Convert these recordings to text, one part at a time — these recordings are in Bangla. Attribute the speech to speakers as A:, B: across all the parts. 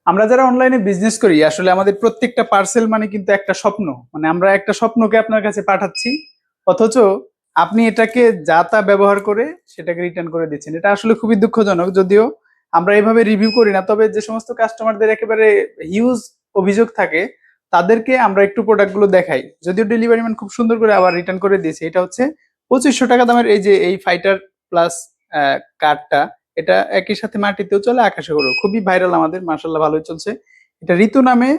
A: আমরা যারা অনলাইনে বিজনেস করি আসলে আমাদের প্রত্যেকটা পার্সেল মানে কিন্তু একটা স্বপ্ন। মানে আমরা একটা স্বপ্নকে আপনার কাছে পাঠাচ্ছি, অথচ আপনি এটাকে যা তা ব্যবহার করে সেটাকে রিটার্ন করে দিচ্ছেন। এটা আসলে খুবই দুঃখজনক। যদিও আমরা এভাবে রিভিউ করি না, তবে যে সমস্ত কাস্টমারদের একেবারে হিউজ অভিযোগ থাকে তাদেরকে আমরা একটু প্রোডাক্টগুলো দেখাই। যদিও ডেলিভারি ম্যান খুব সুন্দর করে আবার রিটার্ন করে দিয়েছে। এটা হচ্ছে 2500 টাকা দামের এই যে এই ফাইটার প্লাস কার্ডটা। এটা একই সাথে মাটিতেও চলে, আকাশে ওড়ে, খুবই ভাইরাল, আমাদের মাশাআল্লাহ ভালোই চলছে। এটা ঋতু নামে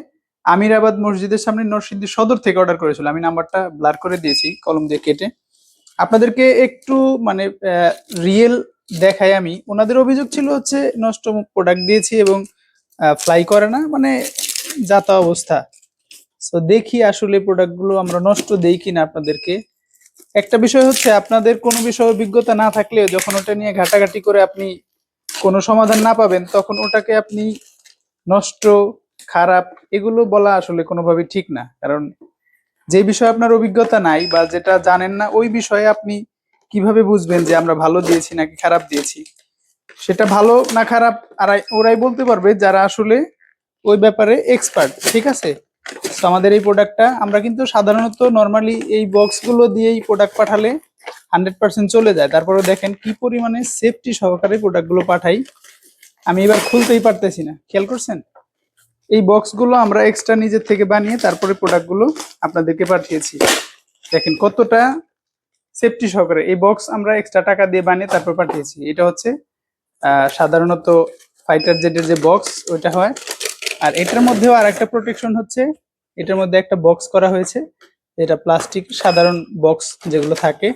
A: আমিরাবাদ মসজিদের সামনে নরসিংদী সদর থেকে অর্ডার করেছিল। আমি নাম্বারটা ব্লার করে দিয়েছি কলম দিয়ে কেটে। আপনাদেরকে একটু মানে রিয়েল দেখাই আমি। ওনাদের অভিযোগ ছিল হচ্ছে নষ্ট প্রোডাক্ট দিয়েছি এবং ফ্লাই করে না, মানে যা তা অবস্থা। তো দেখি আসলে প্রোডাক্টগুলো আমরা নষ্ট দেই কিনা আপনাদেরকে। একটা বিষয় হচ্ছে, আপনাদের কোনো বিষয়ে অভিজ্ঞতা না থাকলেও যখন ওটা নিয়ে ঘাটাঘাটি করে আপনি কোনো সমাধান না পাবেন, তখন ওটাকে আপনি নষ্ট, খারাপ এগুলো বলা আসলে কোনোভাবেই ঠিক না। কারণ যে বিষয়ে আপনার অভিজ্ঞতা নাই বা যেটা জানেন না, ওই বিষয়ে আপনি কিভাবে বুঝবেন যে আমরা ভালো দিয়েছি নাকি খারাপ দিয়েছি? সেটা ভালো না খারাপ আর ওরাই বলতে পারবে যারা আসলে ওই ব্যাপারে এক্সপার্ট। ঠিক আছে? তো আমাদের এই প্রোডাক্টটা আমরা কিন্তু সাধারণত নর্মালি এই বক্সগুলো দিয়েই প্রোডাক্ট পাঠালে 100% চলে যায়। তারপরে দেখেন কি পরিমাণে সেফটি সহকারে প্রোডাক্টগুলো পাঠাই। আমি এবার খুলতেই পারতেছি না, খেয়াল করছেন? এই বক্সগুলো আমরা এক্সট্রা নিজের থেকে বানিয়ে তারপরে প্রোডাক্টগুলো আপনাদেরকে পাঠিয়েছি। দেখেন কতটা সেফটি সহকারে এই বক্স আমরা এক্সট্রা টাকা দিয়ে বানিয়ে তারপর পাঠিয়েছি। এটা হচ্ছে সাধারণত ফাইটার জেটের যে বক্স ওইটা হয়। আর এটার মধ্যেও আর একটা প্রোটেকশন হচ্ছে, এটার মধ্যে একটা বক্স করা হয়েছে, এটা প্লাস্টিক সাধারণ বক্স যেগুলো থাকে।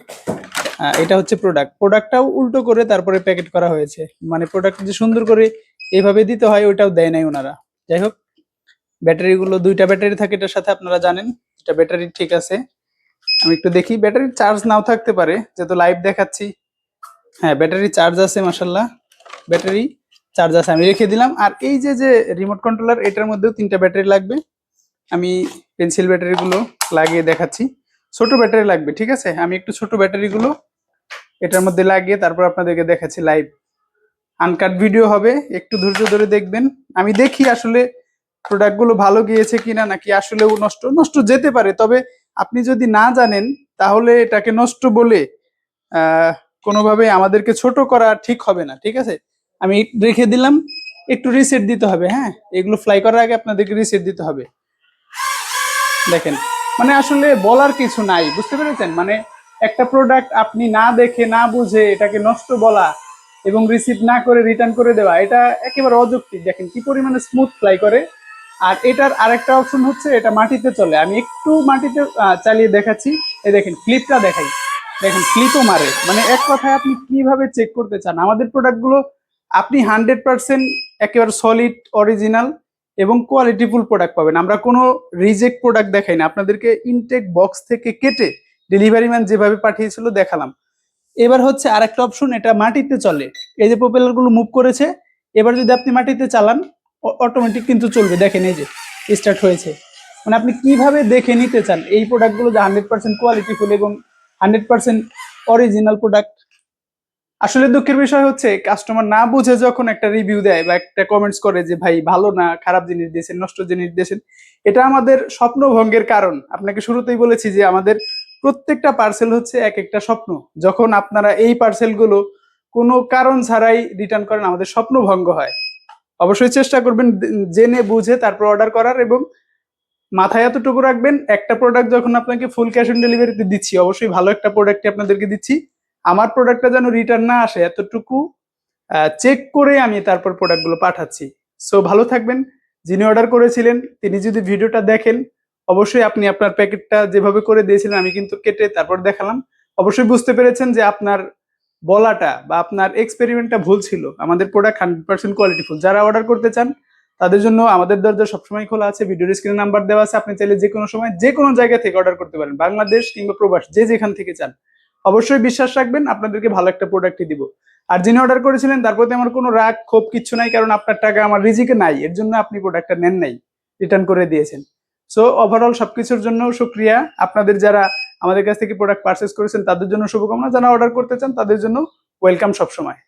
A: এটা হচ্ছে প্রোডাক্টটাও উল্টো করে তারপরে প্যাকেট করা হয়েছে। মানে প্রোডাক্ট যে সুন্দর করে এইভাবে দিতে হয় ওইটাও দেয় নাই ওনারা। যাই হোক, ব্যাটারিগুলো 2টা ব্যাটারি থাকে এটার সাথে, আপনারা জানেন। এটা ব্যাটারি ঠিক আছে। আমি একটু দেখি, ব্যাটারির চার্জ নাও থাকতে পারে যেহেতু লাইভ দেখাচ্ছি। হ্যাঁ, ব্যাটারি চার্জ আছে, মাশাআল্লাহ ব্যাটারি চার্জ আছে। আমি রেখে দিলাম। আর এই যে যে রিমোট কন্ট্রোলার, এটার মধ্যেও 3টা ব্যাটারি লাগবে। আমি পেন্সিল ব্যাটারিগুলো লাগিয়ে দেখাচ্ছি। ছোট ব্যাটারি লাগবে, ঠিক আছে? আমি একটু ছোট ব্যাটারিগুলো এটার মধ্যে লাগিয়ে তারপর আপনাদেরকে দেখাচ্ছি লাইভ। আনকাট ভিডিও হবে, একটু ধৈর্য ধরে দেখবেন। আমি দেখি আসলে প্রোডাক্টগুলো ভালো গিয়েছে কিনা, নাকি আসলেও নষ্ট নষ্ট যেতে পারে। তবে আপনি যদি না জানেন তাহলে এটাকে নষ্ট বলে কোনোভাবে আমাদেরকে ছোট করা ঠিক হবে না, ঠিক আছে? আমি রেখে দিলাম, একটু রিসেট দিতে হবে। হ্যাঁ, এগুলো ফ্লাই করার আগে আপনাদেরকে রিসেট দিতে হবে। দেখেন, মানে আসলে বলার কিছু নাই, বুঝতে পেরেছেন? মানে একটা প্রোডাক্ট আপনি না দেখে না বুঝে এটাকে নষ্ট বলা এবং রিসিভ না করে রিটার্ন করে দেওয়া, এটা একেবারে অযৌক্তিক। দেখেন কি পরিমাণে স্মুথ ফ্লাই করে। আর এটার আরেকটা অপশন হচ্ছে এটা মাটিতে চলে। আমি একটু মাটিতে চালিয়ে দেখাচ্ছি। এই দেখেন ক্লিপটা দেখাই, দেখেন ক্লিপও মারে। মানে এক কথায় আপনি কিভাবে চেক করতে চান আমাদের প্রোডাক্টগুলো? আপনি 100% একেবারে সলিড অরিজিনাল এবং কোয়ালিটিফুল প্রোডাক্ট পাবেন। আমরা কোনো রিজেক্ট প্রোডাক্ট দেখাই না, আপনাদেরকে ইনটেক বক্স থেকে কেটে ডেলিভারি ম্যান যেভাবে পাঠিয়েছিল দেখালাম। এবার হচ্ছে আরেকটা অপশন, এটা মাটিতে চলে। এই যে প্রপেলার গুলো মুভ করেছে, এবার যদি আপনি মাটিতে চালান অটোমেটিক কিন্তু চলবে। দেখেন এই যে স্টার্ট হয়েছে। মানে আপনি কিভাবে দেখে নিতে চান এই প্রোডাক্টগুলো যে 100% কোয়ালিটিফুল এবং 100% অরিজিনাল প্রোডাক্ট? আসলে দুঃখের বিষয় হচ্ছে, কাস্টমার না বুঝে যখন একটা রিভিউ দেয় বা একটা কমেন্টস করে যে ভাই ভালো না, খারাপ জিনিস দিয়েছেন, নষ্ট জিনিস দিয়েছেন, এটা আমাদের স্বপ্ন ভঙ্গের কারণ। আপনাকে শুরুতেই বলেছি যে আমাদের প্রত্যেকটা পার্সেল হচ্ছে এক একটা স্বপ্ন। যখন আপনারা এই পার্সেলগুলো কোনো কারণ ছাড়াই রিটার্ন করেন, আমাদের স্বপ্ন ভঙ্গ হয়। অবশ্যই চেষ্টা করবেন জেনে বুঝে তারপর অর্ডার করার, এবং মাথায় এতটুকু রাখবেন, একটা প্রোডাক্ট যখন আপনাকে ফুল ক্যাশ অন ডেলিভারিতে দিচ্ছি, অবশ্যই ভালো একটা প্রোডাক্টই আপনাদেরকে দিচ্ছি। আমার প্রোডাক্টটা যেন রিটার্ন না আসে এতটুকু চেক করে আমি তারপর প্রোডাক্টগুলো পাঠাচ্ছি। সো ভালো থাকবেন। যিনি অর্ডার করেছিলেন তিনি যদি ভিডিওটা দেখেন, অবশ্যই আপনি আপনার প্যাকেটটা যেভাবে করে দিয়েছিলেন আমি কিন্তু কেটে তারপর দেখালাম। অবশ্যই বুঝতে পেরেছেন যে আপনার বলাটা বা আপনার এক্সপেরিমেন্টটা ভুল ছিল। আমাদের প্রোডাক্ট 100% কোয়ালিটিফুল। যারা অর্ডার করতে চান তাদের জন্য আমাদের দরজা সবসময় খোলা আছে। ভিডিওর স্ক্রিনে নাম্বার দেওয়া আছে, আপনি চাইলে যে কোনো সময় যে কোনো জায়গা থেকে অর্ডার করতে পারেন, বাংলাদেশ কিংবা প্রবাস, যে যেখান থেকে চান। অবশ্যই বিশ্বাস রাখবেন, আপনাদেরকে ভালো একটা প্রোডাক্টই দিব। আর যিনি অর্ডার করেছিলেন তার প্রতি আমার কোনো রাগ ক্ষোভ কিচ্ছু নাই, কারণ আপনার টাকা আমার রিজিকে নাই, এর জন্য আপনি প্রোডাক্টটা নেন নাই, রিটার্ন করে দিয়েছেন। সো ওভারঅল সবকিছুর জন্য শুক্রিয়া। আপনাদের যারা আমাদের কাছ থেকে প্রোডাক্ট পারচেস করেছেন তাদের জন্য শুভকামনা, যারা অর্ডার করতে চান তাদের জন্য ওয়েলকাম সবসময়।